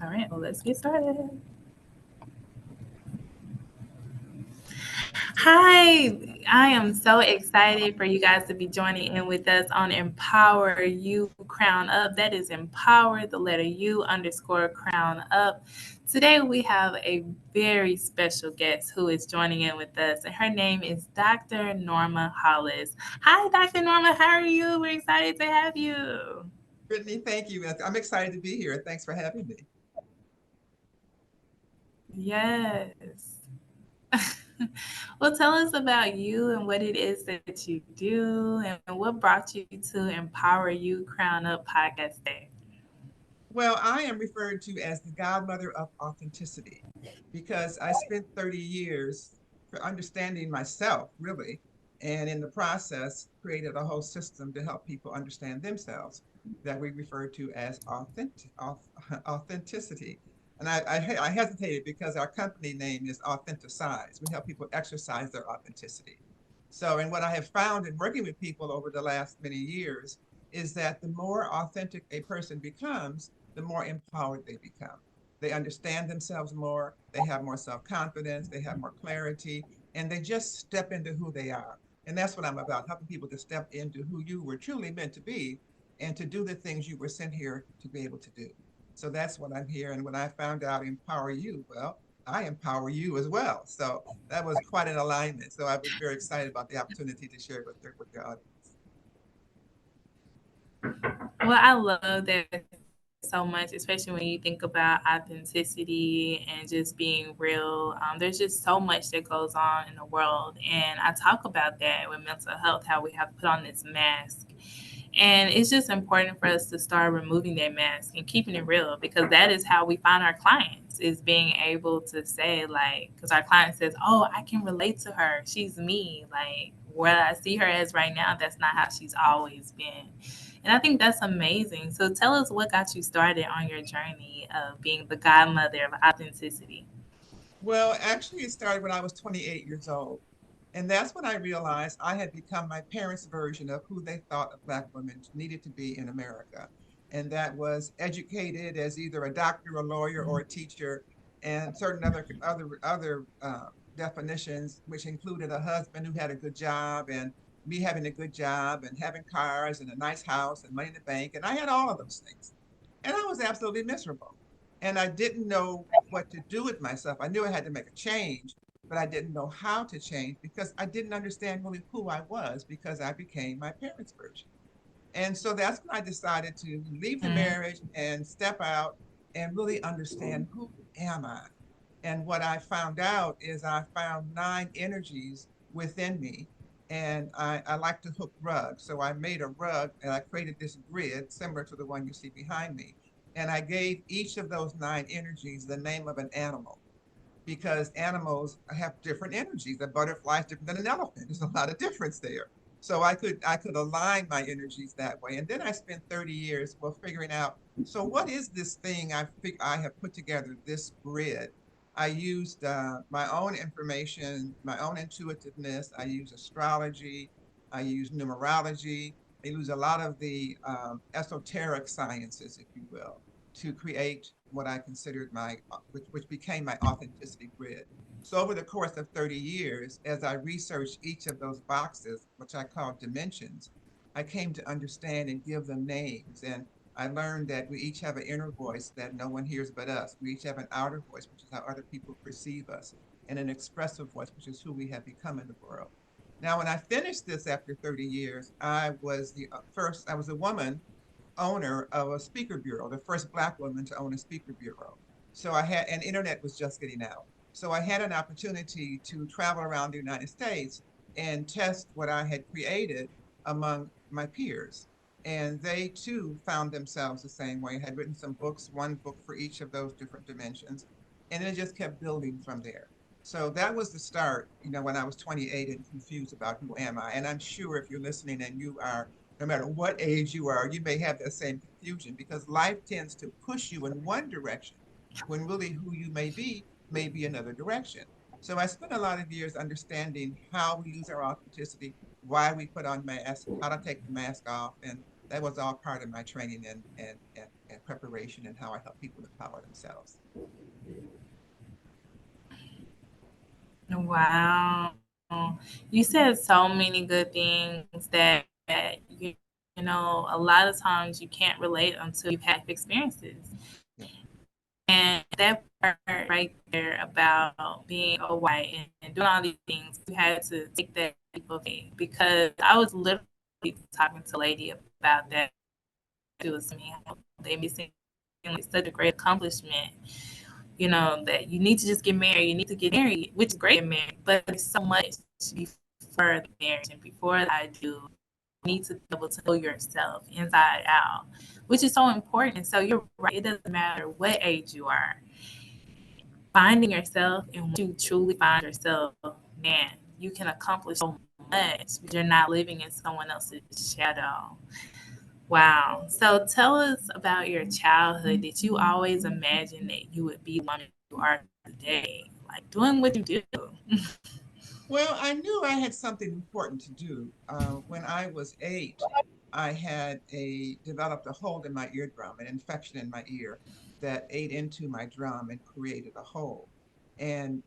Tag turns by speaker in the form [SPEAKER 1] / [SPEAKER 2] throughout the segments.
[SPEAKER 1] All right, well, let's get started. Hi, I am so excited for you guys to be joining in with us on Empower You Crown Up. That is Empower, the letter U underscore crown up. Today we have a very special guest who is joining in with us, and her name is Dr. Norma Hollis. Hi, Dr. Norma, how are you? We're excited to have you.
[SPEAKER 2] Brittany, thank you. I'm excited to be here. Thanks for having me.
[SPEAKER 1] Yes. Well, tell us about you and what it is that you do and what brought you to Empower You Crown Up podcast day.
[SPEAKER 2] Well, I am referred to as the godmother of authenticity because I spent 30 years for understanding myself, really, and in the process created a whole system to help people understand themselves that we refer to as authenticity. And I hesitated because our company name is Authenticize. We help people exercise their authenticity. So, and what I have found in working with people over the last many years is that the more authentic a person becomes, the more empowered they become. They understand themselves more, they have more self confidence, they have more clarity, and they just step into who they are. And that's what I'm about, helping people to step into who you were truly meant to be and to do the things you were sent here to be able to do. So that's what I'm here. And when I found out Empower You, well, I empower you as well. So that was quite an alignment. So I was very excited about the opportunity to share it with your audience.
[SPEAKER 1] Well, I love that so much, especially when you think about authenticity and just being real. There's just so much that goes on in the world. And I talk about that with mental health, how we have to put on this mask. And it's just important for us to start removing that mask and keeping it real because that is how we find our clients is being able to say like, because our client says, oh, I can relate to her. She's me. Like where I see her as right now, that's not how she's always been. And I think that's amazing. So tell us what got you started on your journey of being the godmother of authenticity.
[SPEAKER 2] Well, actually, it started when I was 28 years old. And that's when I realized I had become my parents' version of who they thought a Black woman needed to be in America. And that was educated as either a doctor, a lawyer, or a teacher, and certain other definitions, which included a husband who had a good job, and me having a good job, and having cars, and a nice house, and money in the bank. And I had all of those things. And I was absolutely miserable. And I didn't know what to do with myself. I knew I had to make a change, but I didn't know how to change because I didn't understand really who I was because I became my parents' version. And so that's when I decided to leave the
[SPEAKER 1] Mm.
[SPEAKER 2] marriage and step out and really understand who am I. And what I found out is I found nine energies within me. And I like to hook rugs. So I made a rug and I created this grid similar to the one you see behind me. And I gave each of those nine energies the name of an animal because animals have different energies. A butterfly is different than an elephant. There's a lot of difference there. So I could align my energies that way. And then I spent 30 years well figuring out, so what is this thing I have put together, this grid? I used my own information, my own intuitiveness. I use astrology. I use numerology. I use a lot of the esoteric sciences, if you will, to create what I considered which became my authenticity grid. So over the course of 30 years, as I researched each of those boxes, which I call dimensions, I came to understand and give them names. And I learned that we each have an inner voice that no one hears but us. We each have an outer voice, which is how other people perceive us, and an expressive voice, which is who we have become in the world. Now, when I finished this after 30 years, I was a woman owner of a speaker bureau, the first Black woman to own a speaker bureau. And internet was just getting out. So I had an opportunity to travel around the United States and test what I had created among my peers. And they too found themselves the same way. I had written some books, one book for each of those different dimensions. And it just kept building from there. So that was the start, when I was 28 and confused about who am I. And I'm sure if you're listening and you are no matter what age you are, you may have that same confusion because life tends to push you in one direction when really who you may be another direction. So I spent a lot of years understanding how we use our authenticity, why we put on masks, how to take the mask off, and that was all part of my training and and preparation and how I help people empower themselves.
[SPEAKER 1] Wow. You said so many good things that you know, a lot of times you can't relate until you've had experiences.
[SPEAKER 2] Yeah.
[SPEAKER 1] And that part right there about being a white and doing all these things, you had to take that leap of faith because I was literally talking to a lady about that. She was telling me how they may seem like such a great accomplishment, you know, that you need to just get married, you need to get married, which is great, get married, but there's so much before the marriage and before I do. You need to be able to know yourself inside out, which is so important. So you're right, it doesn't matter what age you are. Finding yourself and once you truly find yourself, man, you can accomplish so much because you're not living in someone else's shadow. Wow. So tell us about your childhood. Did you always imagine that you would be the woman you are today? Like doing what you do?
[SPEAKER 2] Well, I knew I had something important to do. When I was 8, I had a developed a hole in my eardrum, an infection in my ear that ate into my drum and created a hole. And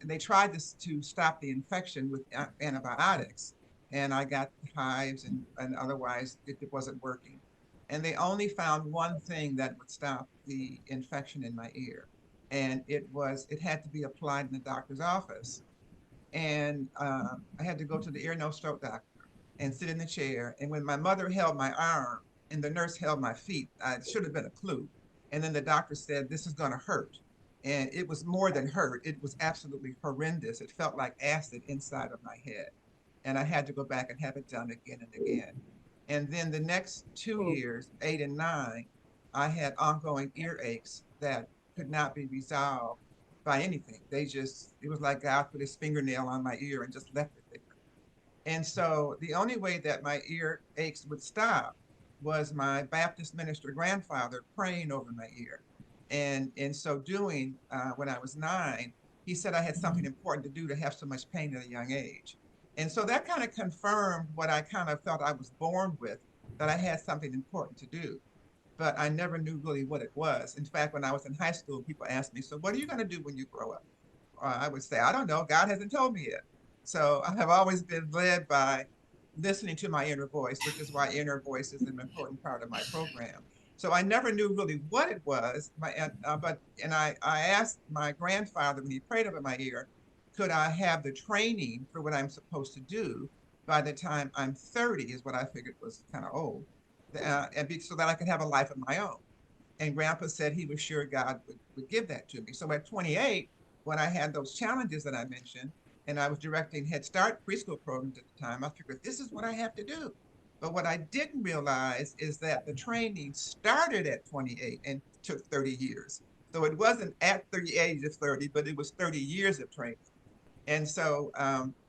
[SPEAKER 2] they tried this to stop the infection with antibiotics, and I got hives and otherwise it wasn't working. And they only found one thing that would stop the infection in my ear, and it had to be applied in the doctor's office, and I had to go to the ear, nose, throat doctor and sit in the chair. And when my mother held my arm and the nurse held my feet, it should have been a clue. And then the doctor said, "This is going to hurt." And it was more than hurt. It was absolutely horrendous. It felt like acid inside of my head. And I had to go back and have it done again and again. And then the next 2 years, 8 and 9, I had ongoing earaches that could not be resolved by anything. It was like God put his fingernail on my ear and just left it there. And so the only way that my ear aches would stop was my Baptist minister grandfather praying over my ear. And in so doing, when I was 9, he said I had something important to do to have so much pain at a young age. And so that kind of confirmed what I kind of felt I was born with, that I had something important to do. But I never knew really what it was. In fact, when I was in high school, people asked me, "So what are you going to do when you grow up?" I would say, "I don't know. God hasn't told me yet." So I have always been led by listening to my inner voice, which is why inner voice is an important part of my program. So I never knew really what it was. I asked my grandfather when he prayed over my ear, could I have the training for what I'm supposed to do by the time I'm 30, is what I figured was kind of old, so that I could have a life of my own. And Grandpa said he was sure God would give that to me. So at 28, when I had those challenges that I mentioned, and I was directing Head Start preschool programs at the time, I figured this is what I have to do. But what I didn't realize is that the training started at 28 and took 30 years. So it wasn't at the age of 30, but it was 30 years of training. And so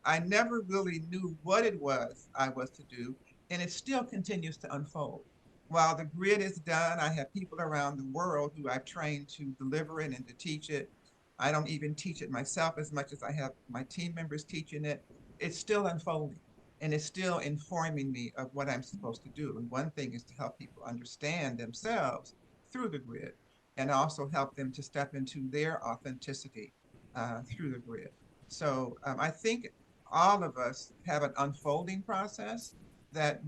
[SPEAKER 2] I never really knew what it was I was to do, and it still continues to unfold. While the grid is done, I have people around the world who I've trained to deliver it and to teach it. I don't even teach it myself as much as I have my team members teaching it. It's still unfolding, and it's still informing me of what I'm supposed to do. And one thing is to help people understand themselves through the grid, and also help them to step into their authenticity through the grid. So I think all of us have an unfolding process that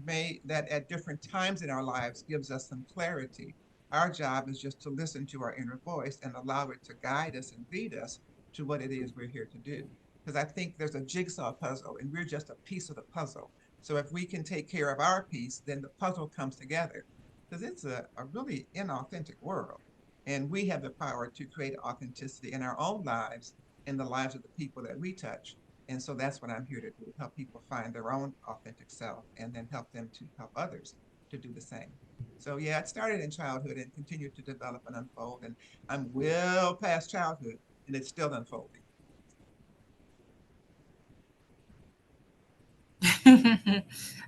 [SPEAKER 2] at different times in our lives gives us some clarity. Our job is just to listen to our inner voice and allow it to guide us and lead us to what it is we're here to do. Because I think there's a jigsaw puzzle and we're just a piece of the puzzle. So if we can take care of our piece, then the puzzle comes together. Because it's a really inauthentic world. And we have the power to create authenticity in our own lives, in the lives of the people that we touch. And so that's what I'm here to do, help people find their own authentic self and then help them to help others to do the same. So yeah, it started in childhood and continued to develop and unfold. And I'm well past childhood and it's still unfolding.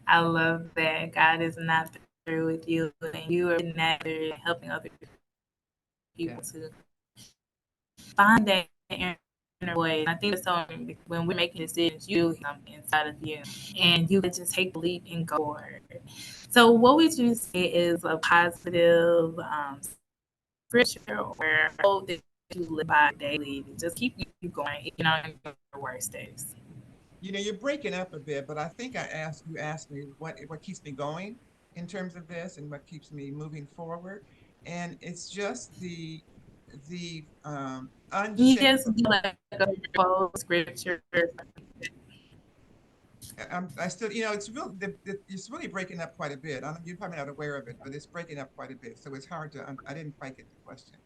[SPEAKER 1] I love that. God is not through with you, and you are not helping other people
[SPEAKER 2] Yes.
[SPEAKER 1] to find that inner voice. I think it's so when we're making decisions, you hear something inside of you, and you can just take the leap and go forward. So, what would you say is a positive scripture or quote that you live by daily to just keep you going, even on your worst days?
[SPEAKER 2] You're breaking up a bit, but I think you asked me what keeps me going in terms of this and what keeps me moving forward. And it's just the
[SPEAKER 1] Yes,
[SPEAKER 2] unshakable.
[SPEAKER 1] do like a quote, scripture.
[SPEAKER 2] I still, it's really breaking up quite a bit. You're probably not aware of it, but it's breaking up quite a bit. So it's hard to, I didn't quite get the question.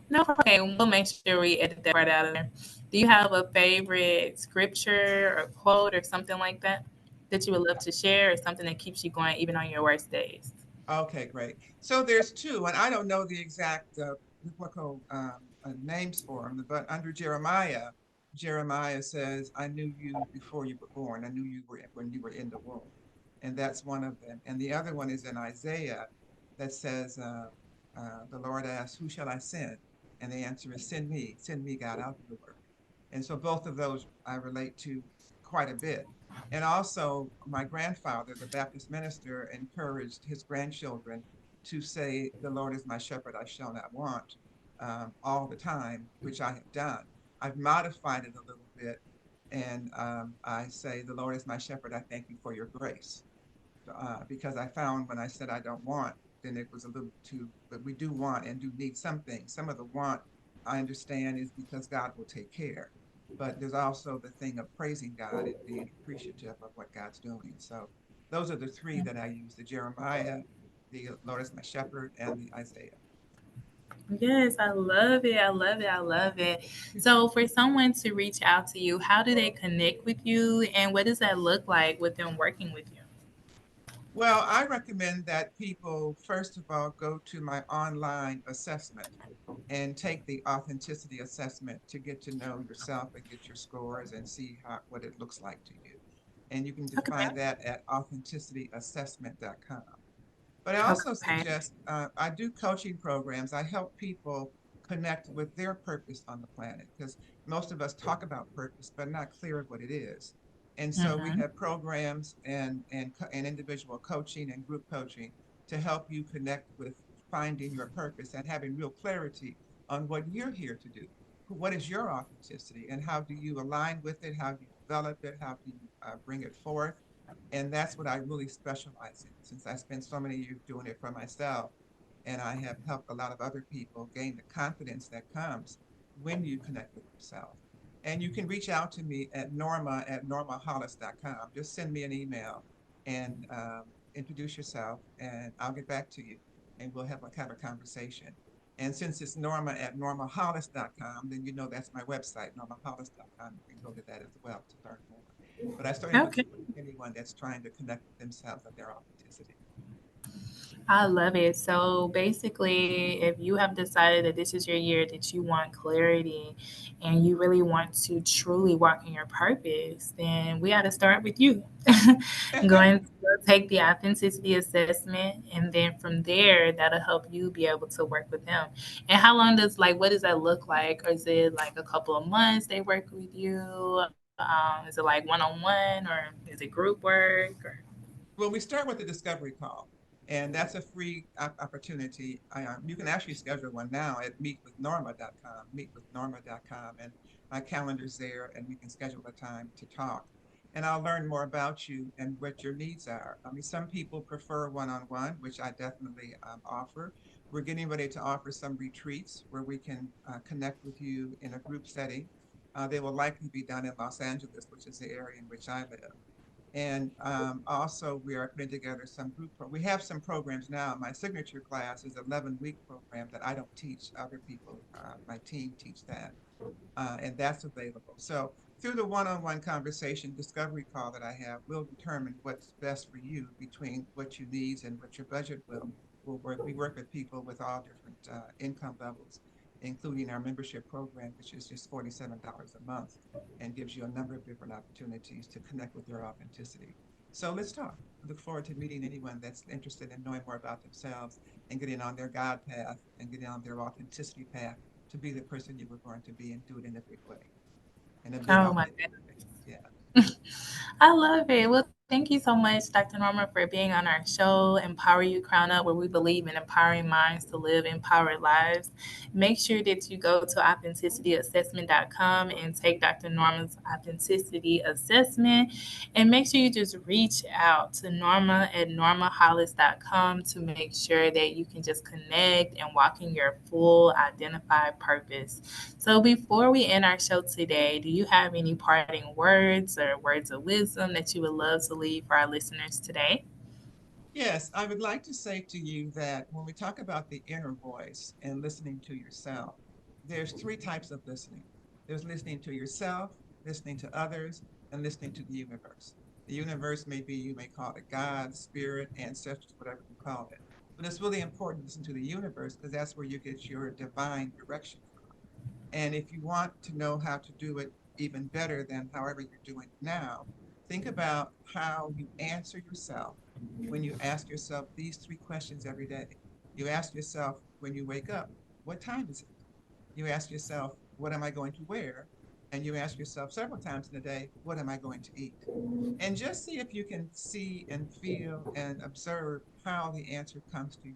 [SPEAKER 1] No, okay, we'll make sure we edit that right out of there. Do you have a favorite scripture or quote or something like that that you would love to share, or something that keeps you going even on your worst days?
[SPEAKER 2] Okay, great. So there's two, and I don't know the exact biblical names for them, but under Jeremiah, Jeremiah says, "I knew you before you were born. I knew you were when you were in the womb," and that's one of them. And the other one is in Isaiah that says, "The Lord asks, who shall I send?" And the answer is, send me, God, I'll do the work." And so both of those I relate to quite a bit. And also, my grandfather, the Baptist minister, encouraged his grandchildren to say, "The Lord is my shepherd, I shall not want," all the time, which I have done. I've modified it a little bit, and I say, "The Lord is my shepherd, I thank you for your grace." Because I found when I said I don't want, then it was a little too, but we do want and do need some things. Some of the want I understand is because God will take care. But there's also the thing of praising God and being appreciative of what God's doing. So those are the three that I use: the Jeremiah, the Lord is my shepherd, and the Isaiah.
[SPEAKER 1] Yes, I love it. I love it. I love it. So, for someone to reach out to you, how do they connect with you, and what does that look like with them working with you?
[SPEAKER 2] Well, I recommend that people, first of all, go to my online assessment and take the authenticity assessment to get to know yourself and get your scores and see what it looks like to you. And you can
[SPEAKER 1] Okay.
[SPEAKER 2] define that at authenticityassessment.com. But I also
[SPEAKER 1] Okay.
[SPEAKER 2] suggest I do coaching programs. I help people connect with their purpose on the planet because most of us talk about purpose, but not clear of what it is. And so we
[SPEAKER 1] Mm-hmm.
[SPEAKER 2] have programs and individual coaching and group coaching to help you connect with finding your purpose and having real clarity on what you're here to do. What is your authenticity and how do you align with it? How do you develop it? How do you bring it forth? And that's what I really specialize in since I spent so many years doing it for myself. And I have helped a lot of other people gain the confidence that comes when you connect with yourself. And you can reach out to me at normahollis.com. Just send me an email and introduce yourself, and I'll get back to you and we'll have a conversation. And since it's normahollis.com, then you know that's my website, normahollis.com. You can go to that as well to learn more. But I certainly would
[SPEAKER 1] Okay.
[SPEAKER 2] support anyone that's trying to connect with themselves and their authenticity.
[SPEAKER 1] I love it. So basically, if you have decided that this is your year, that you want clarity and you really want to truly walk in your purpose, then we got to start with you. Going to take the authenticity assessment, and then from there, that'll help you be able to work with them. And how long does, like, what does that look like? Or is it like a couple of months they work with you? Is it like one on one, or is it group work? Or
[SPEAKER 2] Well, we start with the discovery call, and that's a free opportunity. You can actually schedule one now at meetwithnorma.com, and my calendar's there, and we can schedule a time to talk. And I'll learn more about you and what your needs are. I mean, some people prefer one-on-one, which I definitely offer. We're getting ready to offer some retreats where we can connect with you in a group setting. They will likely be done in Los Angeles, which is the area in which I live. And also, we are putting together we have some programs now. My signature class is an 11-week program that I don't teach. Other people, my team teach that. And that's available. So through the one-on-one conversation, discovery call that I have will determine what's best for you between what you need and what your budget will work. We work with people with all different income levels, including our membership program, which is just $47 a month and gives you a number of different opportunities to connect with your authenticity. So let's talk. I look forward to meeting anyone that's interested in knowing more about themselves and getting on their God path and getting on their authenticity path to be the person you were born to be and do it in a big way, in a big
[SPEAKER 1] Oh my
[SPEAKER 2] authentic way.
[SPEAKER 1] goodness.
[SPEAKER 2] Yeah.
[SPEAKER 1] I love it. Well, thank you so much, Dr. Norma, for being on our show, Empower You Crown Up, where we believe in empowering minds to live empowered lives. Make sure that you go to authenticityassessment.com and take Dr. Norma's authenticity assessment. And make sure you just reach out to Norma at normahollis.com to make sure that you can just connect and walk in your full identified purpose. So before we end our show today, do you have any parting words or words of wisdom that you would love to leave for our listeners today?
[SPEAKER 2] Yes, I would like to say to you that when we talk about the inner voice and listening to yourself, there's three types of listening. There's listening to yourself, listening to others, and listening to the universe. The universe may be, you may call it God, spirit, ancestors, whatever you call it. But it's really important to listen to the universe because that's where you get your divine direction. And if you want to know how to do it even better than however you're doing it now, think about how you answer yourself when you ask yourself these three questions every day. You ask yourself when you wake up, what time is it? You ask yourself, what am I going to wear? And you ask yourself several times in a day, what am I going to eat? And just see if you can see and feel and observe how the answer comes to you.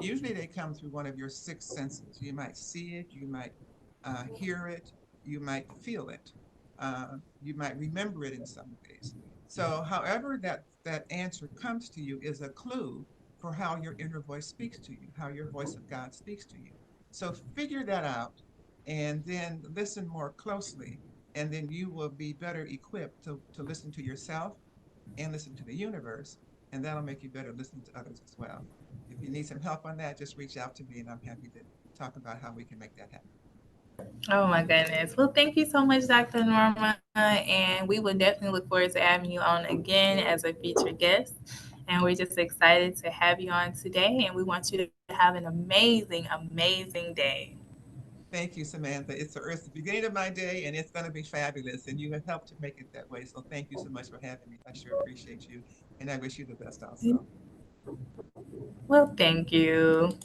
[SPEAKER 2] Usually they come through one of your six senses. You might see it, you might hear it, you might feel it, you might remember it in some ways. So, however that answer comes to you is a clue for how your inner voice speaks to you, how your voice of God speaks to you. So, figure that out and then listen more closely, and then you will be better equipped to listen to yourself and listen to the universe, and that'll make you better listening to others as well. If you need some help on that, just reach out to me, and I'm happy to talk about how we can make that happen.
[SPEAKER 1] Oh my goodness. Well, thank you so much, Dr. Norma. And we would definitely look forward to having you on again as a featured guest. And we're just excited to have you on today. And we want you to have an amazing, amazing day.
[SPEAKER 2] Thank you, Samantha. It's the beginning of my day, and it's going to be fabulous. And you have helped to make it that way. So thank you so much for having me. I sure appreciate you, and I wish you the best also.
[SPEAKER 1] Well, thank you.